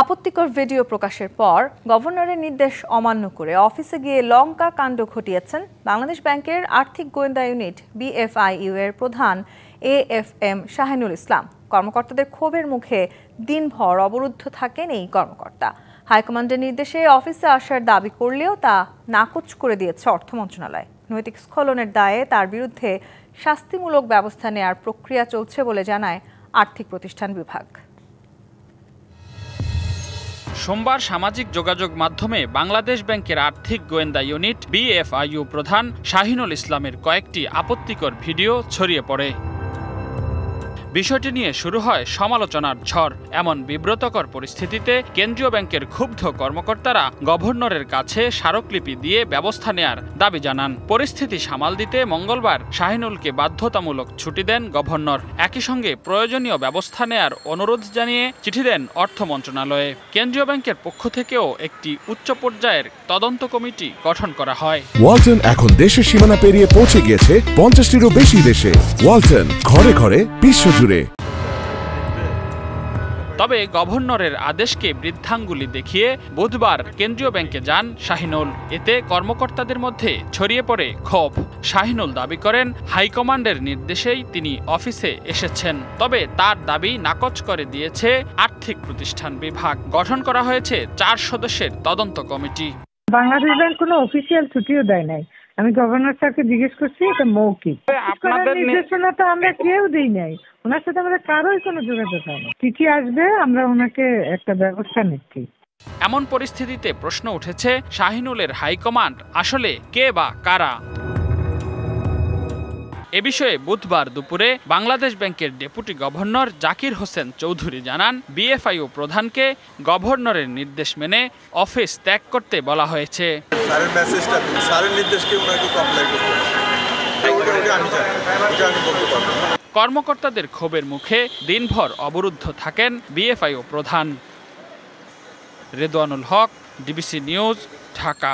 আপত্তিকর ভিডিও প্রকাশের পর গভর্নরের নির্দেশ অমান্য করে অফিসে গিয়ে লঙ্কা কাণ্ড ঘটিয়েছেন বাংলাদেশ ব্যাংকের আর্থিক গোয়েন্দা ইউনিট BFIU এর প্রধান AFM শাহিনুল ইসলাম। কর্মকর্তাদের ক্ষোভের মুখে দিনভর অবরুদ্ধ থাকেন এই কর্মকর্তা। হাইকমান্ডের নির্দেশে অফিসে আসার দাবি করলেও তা নাকচ করে দিয়েছে অর্থ মন্ত্রণালয়। নৈতিক স্খলনের দায়ে তার বিরুদ্ধে শাস্তিমূলক ব্যবস্থা নেওয়ার প্রক্রিয়া চলছে বলে জানায় আর্থিক প্রতিষ্ঠান বিভাগ। সোমবার সামাজিক যোগাযোগ মাধ্যমে বাংলাদেশ ব্যাংকের আর্থিক গোয়েন্দা ইউনিট BFIU প্রধান শাহিনুল ইসলামের কয়েকটি আপত্তিকর ভিডিও ছড়িয়ে পড়ে। বিষয়টি নিয়ে শুরু হয় সমালোচনার ঝড়। এমন বিব্রতকর পরিস্থিতিতে কেন্দ্রীয় ব্যাংকের ক্ষুব্ধ কর্মকর্তারা গভর্নরের কাছে স্মারকলিপি দিয়ে ব্যবস্থা নেয়ার দাবি জানান। পরিস্থিতি সামাল দিতে মঙ্গলবার শাহিনুলকে বাধ্যতামূলক ছুটি দেন গভর্নর। একই সঙ্গে প্রয়োজনীয় ব্যবস্থা নেয়ার অনুরোধ জানিয়ে চিঠি দেন অর্থ মন্ত্রণালয়ে। কেন্দ্রীয় ব্যাংকের পক্ষ থেকেও একটি উচ্চ পর্যায়ের তদন্ত কমিটি গঠন করা হয়। ওয়ালটন এখন দেশের সীমানা পেরিয়ে পৌঁছে গিয়েছে 50টিরও বেশি দেশে। ওয়ালটন, ঘরে ঘরে বিশ্বজুড়ে। তবে গভর্নরের আদেশকে বৃদ্ধাঙ্গুলি দেখিয়ে বুধবার কেন্দ্রীয় ব্যাংকে যান শাহিনুল। এতে কর্মকর্তাদের মধ্যে ছড়িয়ে পড়ে ক্ষোভ। শাহিনুল দাবি করেন হাইকমান্ডের নির্দেশেই তিনি অফিসে এসেছেন। তবে তার দাবি নাকচ করে দিয়েছে আর্থিক প্রতিষ্ঠান বিভাগ। গঠন করা হয়েছে 4 সদস্যের তদন্ত কমিটি। বাংলাদেশ ব্যাংক কোনো অফিসিয়াল ছুটিও দেয় নাই। আমি গভর্নর স্যারকে জিজ্ঞেস করছি, এটা মৌখিক। আপনাদের নির্দেশনা তো আমরা কেউ দিই নাই। ওনার সাথে আমাদের কারোই কোনো যোগাযোগ হয়নি। চিঠি আসবে, আমরা ওনাকে একটা ব্যবস্থা নিচ্ছি। এমন পরিস্থিতিতে প্রশ্ন উঠেছে, শাহিনুলের হাইকমান্ড আসলে কে বা কারা? এ বিষয়ে বুধবার দুপুরে বাংলাদেশ ব্যাংকের ডেপুটি গভর্নর জাকির হোসেন চৌধুরী জানান, BFIU প্রধানকে গভর্নরের নির্দেশ মেনে অফিস ত্যাগ করতে বলা হয়েছে। কর্মকর্তাদের ক্ষোভের মুখে দিনভর অবরুদ্ধ থাকেন BFIU প্রধান। রেদওয়ানুল হক, DBC নিউজ, ঢাকা।